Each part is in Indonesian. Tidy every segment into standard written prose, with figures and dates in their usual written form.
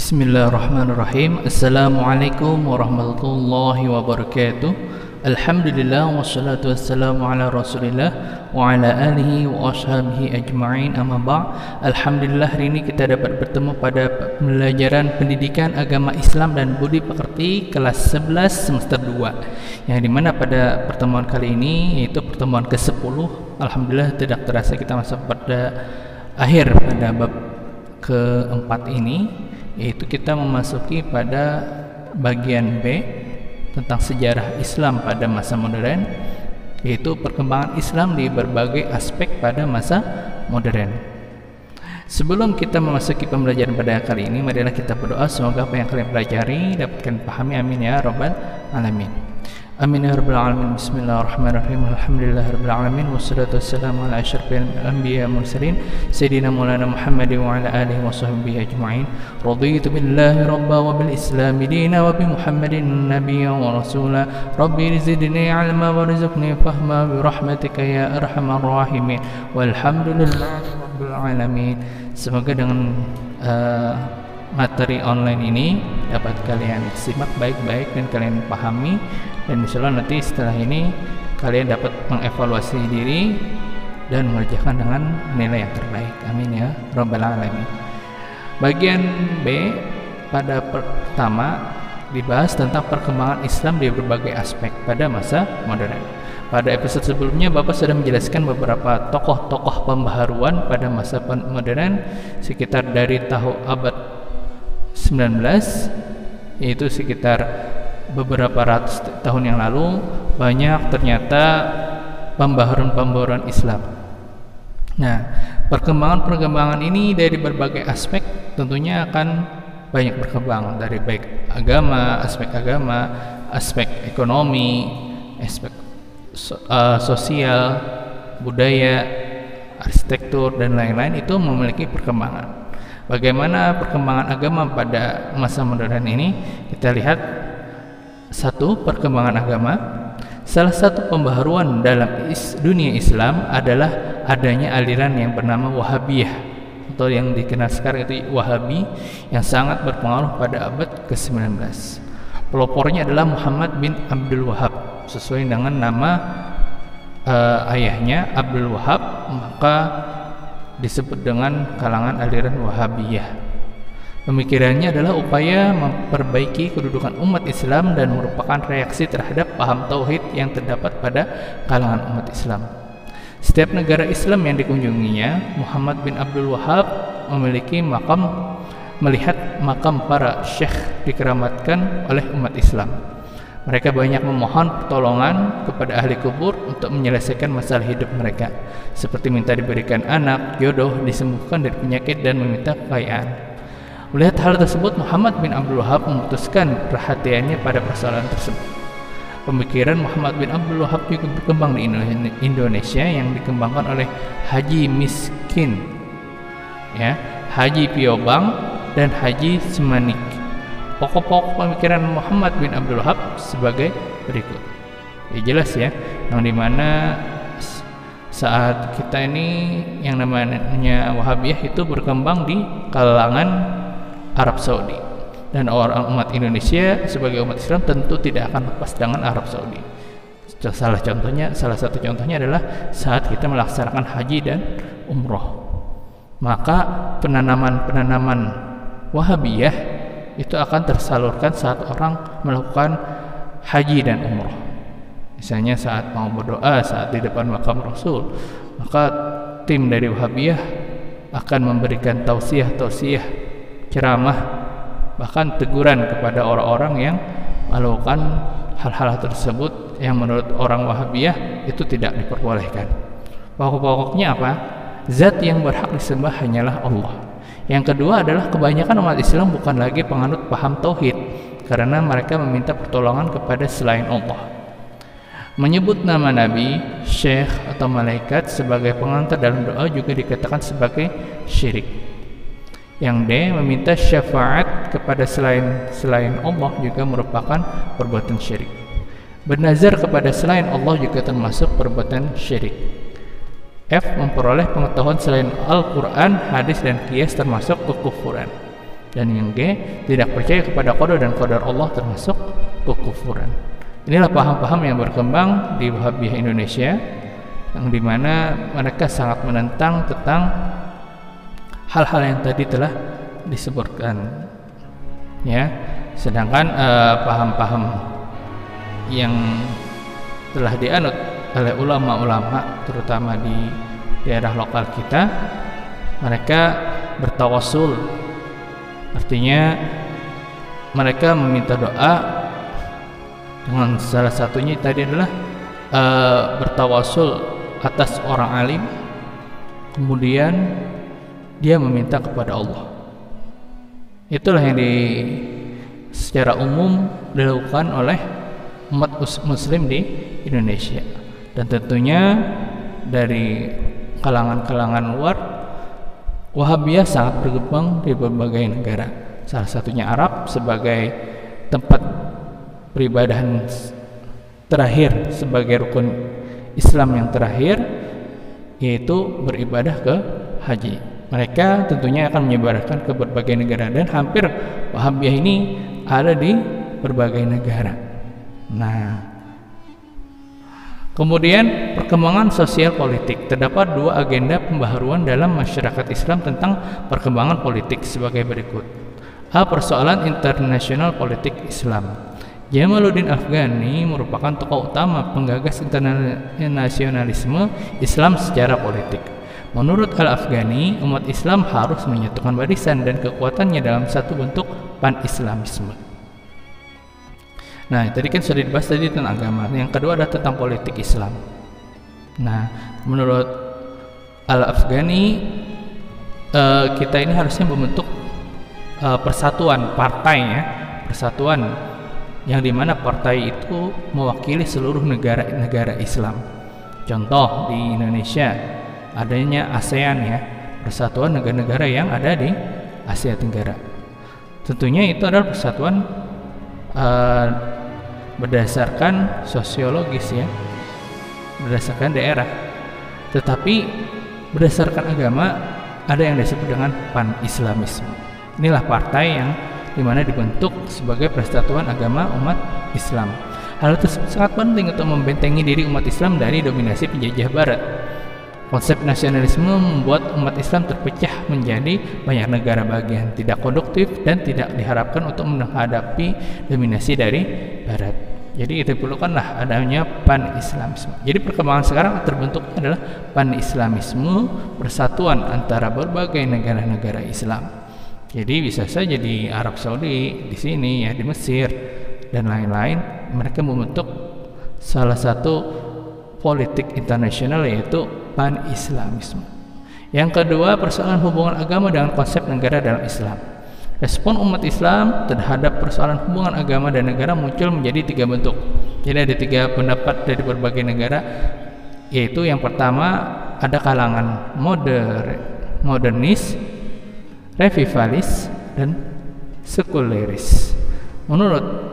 Bismillahirrahmanirrahim. Assalamualaikum warahmatullahi wabarakatuh. Alhamdulillah wassalatu wassalamu ala Rasulillah wa ala alihi wa ashabihi ajma'in, amma ba'. Alhamdulillah, hari ini kita dapat bertemu pada pembelajaran pendidikan agama Islam dan budi pekerti kelas 11 semester 2, yang dimana pada pertemuan kali ini, yaitu pertemuan ke-10, alhamdulillah tidak terasa kita masuk pada akhir pada bab keempat ini, yaitu kita memasuki pada bagian B tentang sejarah Islam pada masa modern, yaitu perkembangan Islam di berbagai aspek pada masa modern. Sebelum kita memasuki pembelajaran pada kali ini, marilah kita berdoa semoga apa yang kalian pelajari dapatkan pahami, amin ya rabbal alamin. Amin ya rabbal alamin. Bismillahirrahmanirrahim. Alhamdulillahirabbil alamin, wassalatu wassalamu ala asyrafil anbiya wal mursalin sayyidina maulana Muhammad wa ala alihi wa sahbihi ajma'in. Raditu billahi rabba wa bil islam dina wa bi Muhammadin nabiyyan wa rasula. Rabbi zidni ilma warzuqni fahma bi rahmatika ya arhamar rahimin. Walhamdulillahi rabbil alamin. Semoga dengan materi online ini dapat kalian simak baik-baik dan kalian pahami, dan insyaallah nanti setelah ini kalian dapat mengevaluasi diri dan mengerjakan dengan nilai yang terbaik, amin ya rabbal alamin. Bagian B pada pertama dibahas tentang perkembangan Islam di berbagai aspek pada masa modern. Pada episode sebelumnya Bapak sudah menjelaskan beberapa tokoh-tokoh pembaharuan pada masa modern sekitar dari abad 19, yaitu sekitar beberapa ratus tahun yang lalu. Banyak ternyata pembaharuan Islam. Nah, perkembangan ini dari berbagai aspek tentunya akan banyak berkembang, dari baik agama, aspek ekonomi, aspek sosial, budaya, arsitektur dan lain-lain, itu memiliki perkembangan. Bagaimana perkembangan agama pada masa modern ini? Kita lihat satu, perkembangan agama. Salah satu pembaharuan dalam dunia Islam adalah adanya aliran yang bernama Wahabiyah, atau yang dikenal sekarang itu Wahabi, yang sangat berpengaruh pada abad ke-19. Pelopornya adalah Muhammad bin Abdul Wahab. Sesuai dengan nama ayahnya Abdul Wahab, maka disebut dengan kalangan aliran Wahabiyah. Pemikirannya adalah upaya memperbaiki kedudukan umat Islam dan merupakan reaksi terhadap paham tauhid yang terdapat pada kalangan umat Islam. Setiap negara Islam yang dikunjunginya, Muhammad bin Abdul Wahab memiliki melihat makam para syekh dikeramatkan oleh umat Islam. Mereka banyak memohon pertolongan kepada ahli kubur untuk menyelesaikan masalah hidup mereka, seperti minta diberikan anak, jodoh, disembuhkan dari penyakit, dan meminta kekayaan. Melihat hal tersebut, Muhammad bin Abdul Wahab memutuskan perhatiannya pada persoalan tersebut. Pemikiran Muhammad bin Abdul Wahab juga berkembang di Indonesia, yang dikembangkan oleh Haji Miskin, Haji Piobang, dan Haji Semanik. Pokok-pokok pemikiran Muhammad bin Abdul Wahab sebagai berikut. Ya, jelas ya, yang dimana saat kita ini yang namanya Wahabiyah itu berkembang di kalangan Arab Saudi, dan orang umat Indonesia sebagai umat Islam tentu tidak akan lepas dengan Arab Saudi. Salah satu contohnya adalah saat kita melaksanakan haji dan umroh, maka penanaman Wahabiyah itu akan tersalurkan saat orang melakukan haji dan umroh. Misalnya saat mau berdoa, saat di depan makam Rasul, maka tim dari Wahabiyah akan memberikan tausiah, ceramah, bahkan teguran kepada orang-orang yang melakukan hal-hal tersebut yang menurut orang Wahabiyah itu tidak diperbolehkan. Pokok-pokoknya apa? Zat yang berhak disembah hanyalah Allah. Yang kedua adalah kebanyakan umat Islam bukan lagi penganut paham tauhid, karena mereka meminta pertolongan kepada selain Allah. Menyebut nama nabi, syekh, atau malaikat sebagai pengantar dalam doa juga dikatakan sebagai syirik. Yang D, meminta syafaat kepada selain Allah juga merupakan perbuatan syirik. Bernazar kepada selain Allah juga termasuk perbuatan syirik. F. Memperoleh pengetahuan selain Al-Quran, hadis, dan qiyas termasuk kekufuran. Dan yang G, tidak percaya kepada qada dan qadar Allah termasuk kekufuran. Inilah paham-paham yang berkembang di Wahabiyah Indonesia, yang dimana mereka sangat menentang tentang hal-hal yang tadi telah disebutkan, ya. Sedangkan paham-paham yang telah dianut oleh ulama-ulama, terutama di daerah lokal kita, mereka bertawassul, artinya mereka meminta doa dengan salah satunya tadi adalah bertawassul atas orang alim, kemudian dia meminta kepada Allah. Itulah yang secara umum dilakukan oleh umat muslim di Indonesia, dan tentunya dari kalangan-kalangan luar, Wahabiyah sangat berkembang di berbagai negara, salah satunya Arab sebagai tempat peribadahan terakhir, sebagai rukun Islam yang terakhir, yaitu beribadah ke haji. Mereka tentunya akan menyebarkan ke berbagai negara, dan hampir Wahabiyah ini ada di berbagai negara. Nah, kemudian perkembangan sosial politik. Terdapat dua agenda pembaharuan dalam masyarakat Islam tentang perkembangan politik sebagai berikut. A. Persoalan internasional politik Islam. Jamaluddin Afghani merupakan tokoh utama penggagas internasionalisme Islam secara politik. Menurut Al-Afghani, umat Islam harus menyatukan barisan dan kekuatannya dalam satu bentuk pan-Islamisme. Nah, tadi kan sudah dibahas tadi tentang agama. Yang kedua adalah tentang politik Islam. Nah, menurut Al-Afghani, kita ini harusnya membentuk persatuan partai, ya, persatuan yang dimana partai itu mewakili seluruh negara-negara Islam. Contoh di Indonesia adanya ASEAN, ya, persatuan negara-negara yang ada di Asia Tenggara. Tentunya itu adalah persatuan berdasarkan sosiologis, ya, berdasarkan daerah. Tetapi berdasarkan agama ada yang disebut dengan pan-Islamisme. Inilah partai yang dimana dibentuk sebagai persatuan agama umat Islam. Hal tersebut sangat penting untuk membentengi diri umat Islam dari dominasi penjajah Barat. Konsep nasionalisme membuat umat Islam terpecah menjadi banyak negara bagian, tidak konduktif dan tidak diharapkan untuk menghadapi dominasi dari Barat. Jadi itu perlukanlah adanya pan-Islamisme. Jadi perkembangan sekarang terbentuknya adalah pan-Islamisme, persatuan antara berbagai negara-negara Islam. Jadi bisa saja di Arab Saudi, di sini, ya, di Mesir dan lain-lain, mereka membentuk salah satu politik internasional, yaitu pan-Islamisme. Yang kedua, persoalan hubungan agama dengan konsep negara dalam Islam. Respon umat Islam terhadap persoalan hubungan agama dan negara muncul menjadi tiga bentuk. Jadi ada tiga pendapat dari berbagai negara, yaitu yang pertama ada kalangan modernis, revivalis, dan sekuleris. Menurut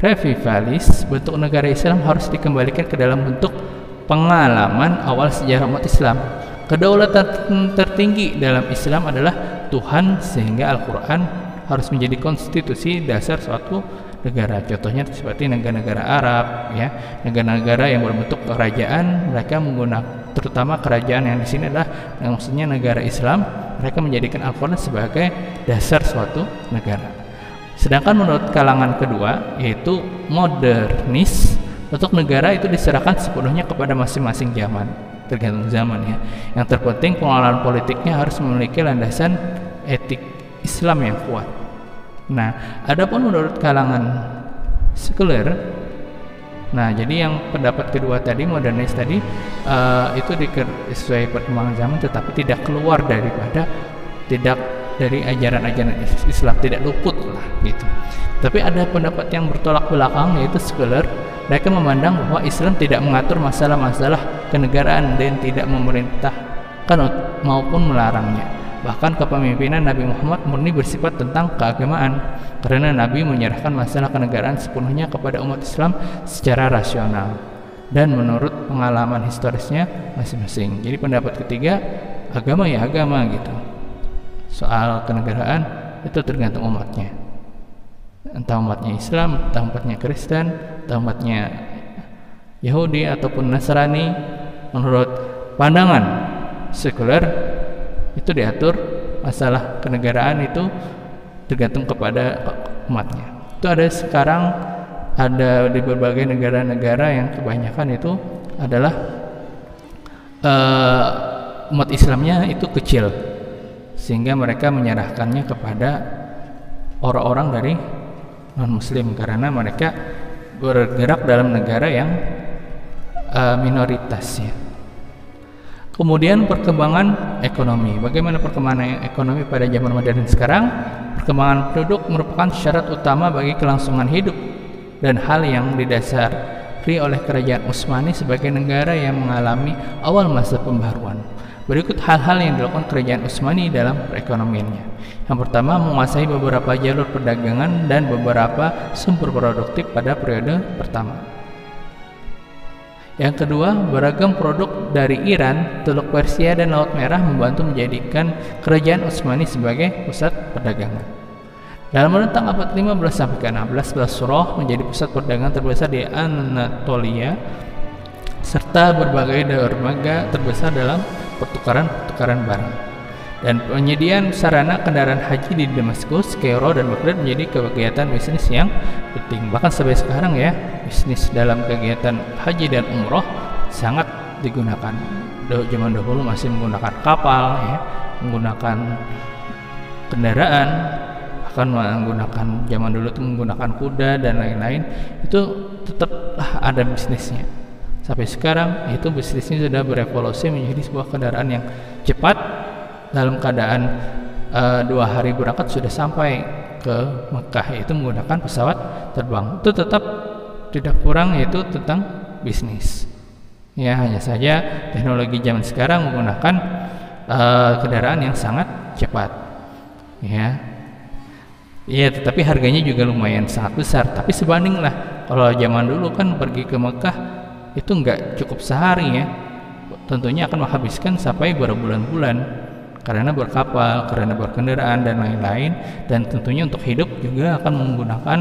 revivalis, bentuk negara Islam harus dikembalikan ke dalam bentuk pengalaman awal sejarah umat Islam. Kedaulatan tertinggi dalam Islam adalah Tuhan, sehingga Al-Quran harus menjadi konstitusi dasar suatu negara. Contohnya seperti negara-negara Arab, ya, negara-negara yang berbentuk kerajaan, mereka menggunakan, terutama kerajaan yang di sini adalah yang maksudnya negara Islam, mereka menjadikan Al-Quran sebagai dasar suatu negara. Sedangkan menurut kalangan kedua, yaitu modernis, untuk negara itu diserahkan sepenuhnya kepada masing-masing zaman, tergantung zaman, ya. Yang terpenting pengelolaan politiknya harus memiliki landasan etik Islam yang kuat. Nah, adapun menurut kalangan sekuler, nah, jadi yang pendapat kedua tadi, modernis tadi, itu sesuai perkembangan zaman, tetapi tidak keluar daripada, tidak dari ajaran-ajaran Islam, tidak luput lah, gitu. Tapi ada pendapat yang bertolak belakang, yaitu sekuler. Mereka memandang bahwa Islam tidak mengatur masalah-masalah kenegaraan dan tidak memerintahkan maupun melarangnya. Bahkan kepemimpinan Nabi Muhammad murni bersifat tentang keagamaan, karena Nabi menyerahkan masalah kenegaraan sepenuhnya kepada umat Islam secara rasional dan menurut pengalaman historisnya masing-masing. Jadi pendapat ketiga, agama ya agama, gitu. Soal kenegaraan itu tergantung umatnya, entah umatnya Islam, entah umatnya Kristen, entah umatnya Yahudi ataupun Nasrani. Menurut pandangan sekuler itu diatur masalah kenegaraan itu tergantung kepada umatnya. Itu ada sekarang ada di berbagai negara-negara yang kebanyakan itu adalah umat Islamnya itu kecil, sehingga mereka menyerahkannya kepada orang-orang dari non-muslim karena mereka bergerak dalam negara yang minoritas ya. Kemudian perkembangan ekonomi. Bagaimana perkembangan ekonomi pada zaman modern sekarang? Perkembangan penduduk merupakan syarat utama bagi kelangsungan hidup dan hal yang didasari oleh kerajaan Utsmani sebagai negara yang mengalami awal masa pembaruan. Berikut hal-hal yang dilakukan kerajaan Utsmani dalam perekonomiannya. Yang pertama, menguasai beberapa jalur perdagangan dan beberapa sumber produktif pada periode pertama. Yang kedua, beragam produk dari Iran, Teluk Persia, dan Laut Merah membantu menjadikan kerajaan Utsmani sebagai pusat perdagangan. Dalam rentang abad 15 sampai ke 16, Basrah menjadi pusat perdagangan terbesar di Anatolia serta berbagai dermaga terbesar dalam pertukaran barang. Dan penyediaan sarana kendaraan haji di Damaskus, Kairo, dan Baghdad menjadi kegiatan bisnis yang penting. Bahkan sampai sekarang ya, bisnis dalam kegiatan haji dan umroh sangat digunakan. Zaman dahulu masih menggunakan kapal ya, menggunakan kendaraan, bahkan menggunakan zaman dulu itu menggunakan kuda dan lain-lain. Itu tetaplah ada bisnisnya. Sampai sekarang itu bisnisnya sudah berevolusi menjadi sebuah kendaraan yang cepat. Dalam keadaan 2 hari berangkat sudah sampai ke Mekah, yaitu menggunakan pesawat terbang. Itu tetap tidak kurang, yaitu tentang bisnis ya. Hanya saja teknologi zaman sekarang menggunakan kendaraan yang sangat cepat ya. Tetapi harganya juga lumayan sangat besar. Tapi sebandinglah kalau zaman dulu kan pergi ke Mekah itu nggak cukup sehari ya, tentunya akan menghabiskan sampai berbulan-bulan karena berkapal, karena berkendaraan dan lain-lain. Dan tentunya untuk hidup juga akan menggunakan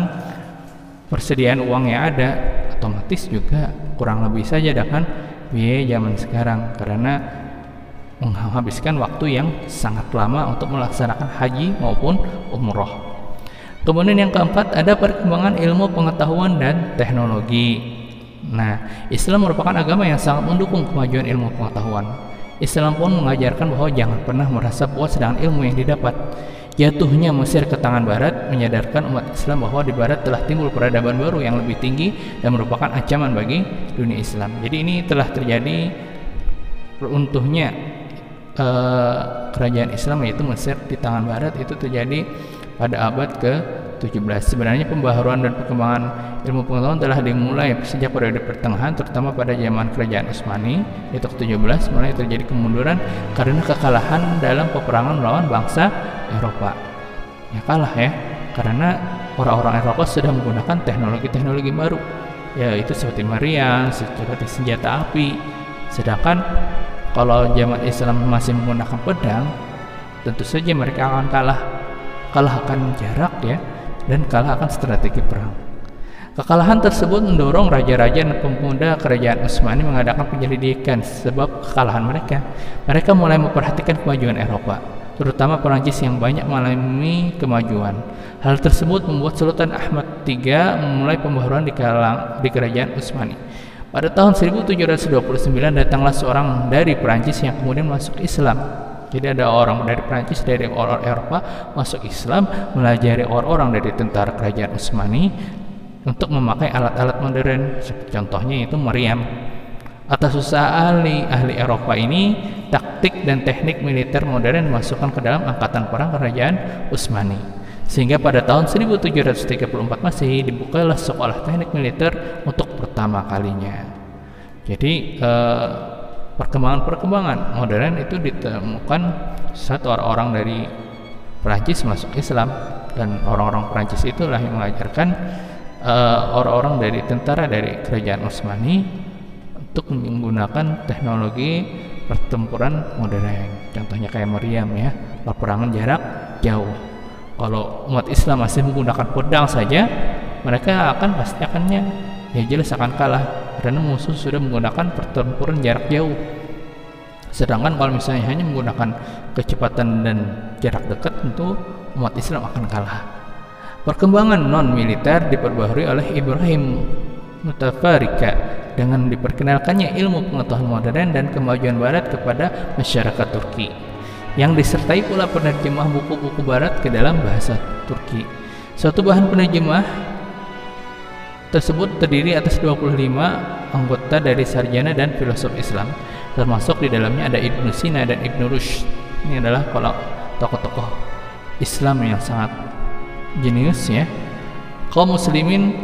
persediaan uang yang ada, otomatis juga kurang lebih saja dengan biaya zaman sekarang karena menghabiskan waktu yang sangat lama untuk melaksanakan haji maupun umroh. Kemudian yang keempat, ada perkembangan ilmu pengetahuan dan teknologi. Nah, Islam merupakan agama yang sangat mendukung kemajuan ilmu pengetahuan. Islam pun mengajarkan bahwa jangan pernah merasa puas dengan ilmu yang didapat. Jatuhnya Mesir ke tangan Barat menyadarkan umat Islam bahwa di Barat telah timbul peradaban baru yang lebih tinggi dan merupakan ancaman bagi dunia Islam. Jadi ini telah terjadi runtuhnya kerajaan Islam, yaitu Mesir di tangan Barat, itu terjadi pada abad ke-17. Sebenarnya pembaharuan dan perkembangan ilmu pengetahuan telah dimulai sejak periode pertengahan, terutama pada zaman kerajaan Utsmani, yaitu ke-17, mulai terjadi kemunduran karena kekalahan dalam peperangan melawan bangsa Eropa. Ya kalah ya, karena orang-orang Eropa sudah menggunakan teknologi-teknologi baru, yaitu seperti meriam, seperti senjata api. Sedangkan kalau zaman Islam masih menggunakan pedang, tentu saja mereka akan kalah akan jarak ya, dan kalah akan strategi perang. Kekalahan tersebut mendorong raja-raja dan pemuda kerajaan Utsmani mengadakan penyelidikan sebab kekalahan mereka. Mereka mulai memperhatikan kemajuan Eropa, terutama Perancis yang banyak mengalami kemajuan. Hal tersebut membuat Sultan Ahmad III memulai pembaharuan di kerajaan Utsmani. Pada tahun 1729 datanglah seorang dari Perancis yang kemudian masuk Islam. Jadi ada orang dari Prancis, dari orang Eropa masuk Islam, melajari orang-orang dari tentara kerajaan Utsmani untuk memakai alat-alat modern. Contohnya itu meriam. Atas usaha ahli Eropa ini, taktik dan teknik militer modern dimasukkan ke dalam angkatan perang kerajaan Utsmani. Sehingga pada tahun 1734 Masehi dibukalah sekolah teknik militer untuk pertama kalinya. Jadi perkembangan modern itu ditemukan saat orang-orang dari Perancis masuk Islam, dan orang-orang Perancis itulah yang mengajarkan orang-orang dari tentara dari kerajaan Utsmani untuk menggunakan teknologi pertempuran modern. Contohnya kayak meriam ya, peperangan jarak jauh. Kalau umat Islam masih menggunakan pedang saja, mereka pasti akannya ya jelas akan kalah, karena musuh sudah menggunakan pertempuran jarak jauh. Sedangkan kalau misalnya hanya menggunakan kecepatan dan jarak dekat, tentu umat Islam akan kalah. Perkembangan non militer diperbaharui oleh Ibrahim Mutafarrika dengan diperkenalkannya ilmu pengetahuan modern dan kemajuan barat kepada masyarakat Turki, yang disertai pula penerjemah buku-buku barat ke dalam bahasa Turki. Suatu bahan penerjemah tersebut terdiri atas 25 anggota dari sarjana dan filosof Islam, termasuk di dalamnya ada Ibnu Sina dan Ibnu Rushd. Ini adalah kalau tokoh-tokoh Islam yang sangat jenius ya. Kaum muslimin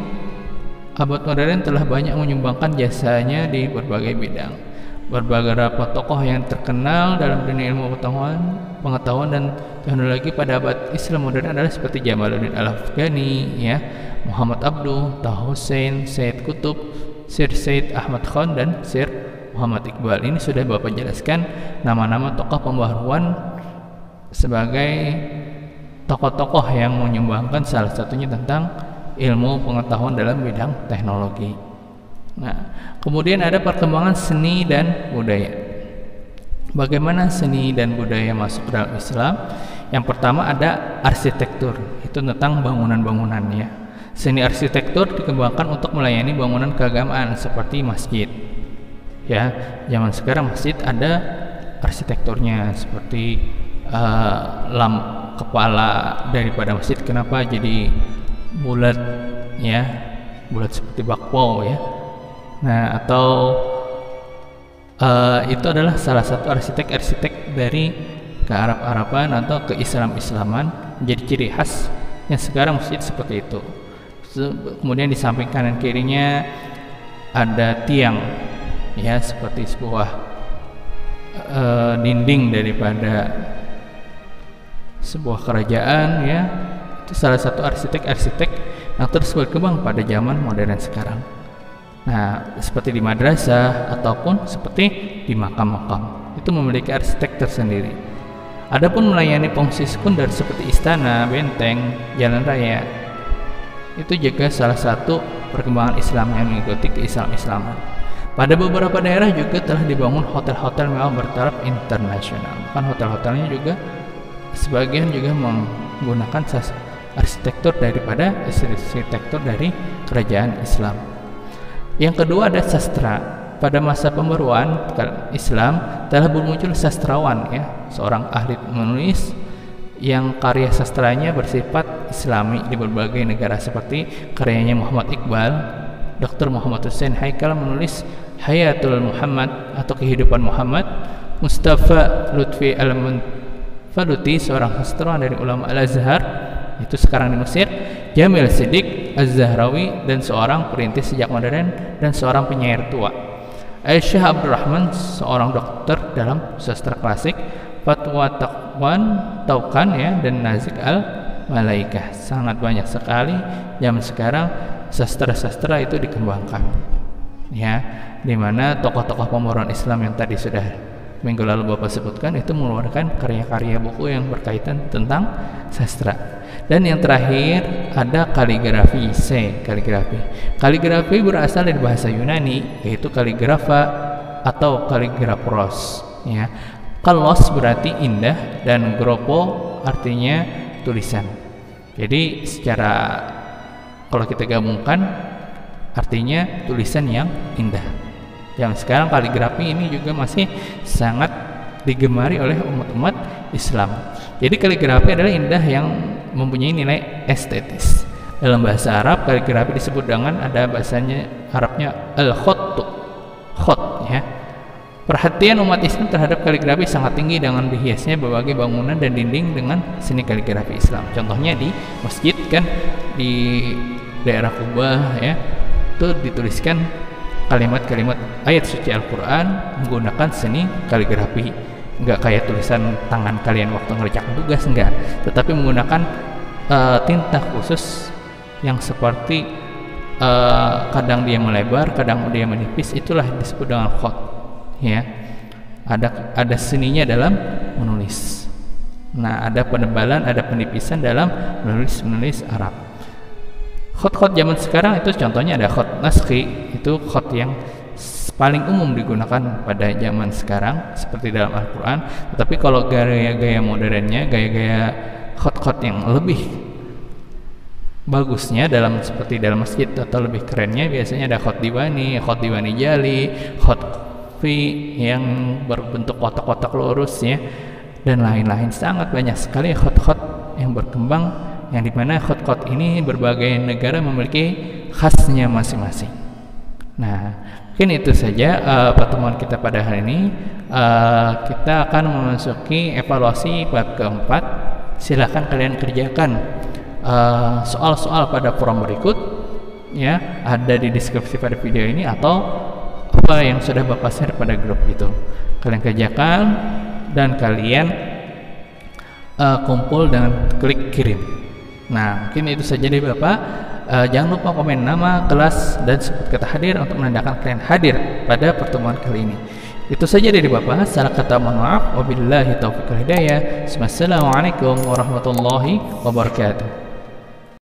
abad modern telah banyak menyumbangkan jasanya di berbagai bidang. Beberapa tokoh yang terkenal dalam dunia ilmu pengetahuan dan teknologi pada abad Islam modern adalah seperti Jamaluddin Al-Afghani ya, Muhammad Abduh, Taha Hussein, Sayyid Qutb, Sir Said Ahmad Khan, dan Sir Muhammad Iqbal. Ini sudah Bapak jelaskan nama-nama tokoh pembaharuan sebagai tokoh-tokoh yang menyumbangkan salah satunya tentang ilmu pengetahuan dalam bidang teknologi. Nah, kemudian ada perkembangan seni dan budaya. Bagaimana seni dan budaya masuk dalam Islam? Yang pertama ada arsitektur, itu tentang bangunan-bangunannya. Seni arsitektur dikembangkan untuk melayani bangunan keagamaan seperti masjid. Ya, zaman sekarang masjid ada arsitekturnya seperti kepala daripada masjid kenapa jadi bulat ya, bulat seperti bakpao ya. Nah, atau itu adalah salah satu arsitek dari ke-Arab-Araban atau ke-Islam-Islaman, menjadi ciri khas yang sekarang masjid seperti itu. Kemudian di samping kanan kirinya ada tiang ya, seperti sebuah dinding daripada sebuah kerajaan ya. Itu salah satu arsitek yang terus berkembang pada zaman modern sekarang. Nah, seperti di madrasah ataupun seperti di makam-makam, itu memiliki arsitek tersendiri. Adapun melayani fungsi sekunder seperti istana, benteng, jalan raya, itu juga salah satu perkembangan Islam yang mengikuti ke-Islam-Islaman. Pada beberapa daerah juga telah dibangun hotel-hotel mewah bertaraf internasional. Bahkan hotel-hotelnya juga sebagian juga menggunakan arsitektur dari kerajaan Islam. Yang kedua ada sastra. Pada masa pembaruan Islam telah bermuncul sastrawan ya, seorang ahli menulis yang karya sastranya bersifat Islami di berbagai negara, seperti karyanya Muhammad Iqbal. Dr. Muhammad Hussein Haikal menulis Hayatul Muhammad atau Kehidupan Muhammad. Mustafa Lutfi Al-Munfaluti, seorang sastrawan dari ulama Al-Azhar, itu sekarang di Mesir. Jamil Siddiq Az-Zahrawi, dan seorang perintis sejak modern dan seorang penyair tua. Aisyah Abdurrahman, seorang dokter dalam sastra klasik. Fatwa Taukan ya, dan Nazik Al-Malaikah. Sangat banyak sekali zaman sekarang sastra-sastra itu dikembangkan ya, dimana tokoh-tokoh pembaruan Islam yang tadi sudah minggu lalu Bapak sebutkan itu mengeluarkan karya-karya buku yang berkaitan tentang sastra. Dan yang terakhir ada kaligrafi. Kaligrafi berasal dari bahasa Yunani, yaitu kaligrafa atau kaligrafos ya. Kalos berarti indah dan gropo artinya tulisan. Jadi secara kalau kita gabungkan artinya tulisan yang indah. Yang sekarang kaligrafi ini juga masih sangat digemari oleh umat-umat Islam. Jadi kaligrafi adalah indah yang mempunyai nilai estetis. Dalam bahasa Arab kaligrafi disebut dengan ada bahasanya Arabnya al-khott ya. Perhatian umat Islam terhadap kaligrafi sangat tinggi dengan dihiasnya berbagai bangunan dan dinding dengan seni kaligrafi Islam. Contohnya di masjid kan, di daerah Kuba ya, itu dituliskan kalimat-kalimat ayat suci Al-Quran menggunakan seni kaligrafi. Enggak kayak tulisan tangan kalian waktu ngerjakan tugas, enggak, tetapi menggunakan tinta khusus yang seperti kadang dia melebar, kadang dia menipis. Itulah disebut dengan khot ya. Ada seninya dalam menulis Nah, ada penebalan, ada penipisan dalam menulis Arab. Khot-khot zaman sekarang itu contohnya ada khot naskhi, itu khot yang paling umum digunakan pada zaman sekarang seperti dalam Al-Quran. Tetapi kalau gaya-gaya modernnya, gaya-gaya khot-khot yang lebih bagusnya seperti dalam masjid atau lebih kerennya, biasanya ada khot diwani jali, khot fi yang berbentuk kotak-kotak lurus ya, dan lain-lain. Sangat banyak sekali khot-khot yang berkembang, yang dimana khot-khot ini berbagai negara memiliki khasnya masing-masing. Nah, mungkin itu saja pertemuan kita pada hari ini. Kita akan memasuki evaluasi bab keempat. Silahkan kalian kerjakan soal-soal pada forum berikut ya, ada di deskripsi pada video ini atau apa yang sudah Bapak share pada grup itu. Kalian kerjakan dan kalian kumpul dengan klik kirim. Nah, mungkin itu saja dari Bapak. Jangan lupa komen nama, kelas, dan sebut kata hadir untuk menandakan kalian hadir pada pertemuan kali ini. Itu saja dari Bapak. Salah kata mohon maaf. Wabillahi taufiq wal hidayah. Wassalamualaikum warahmatullahi wabarakatuh.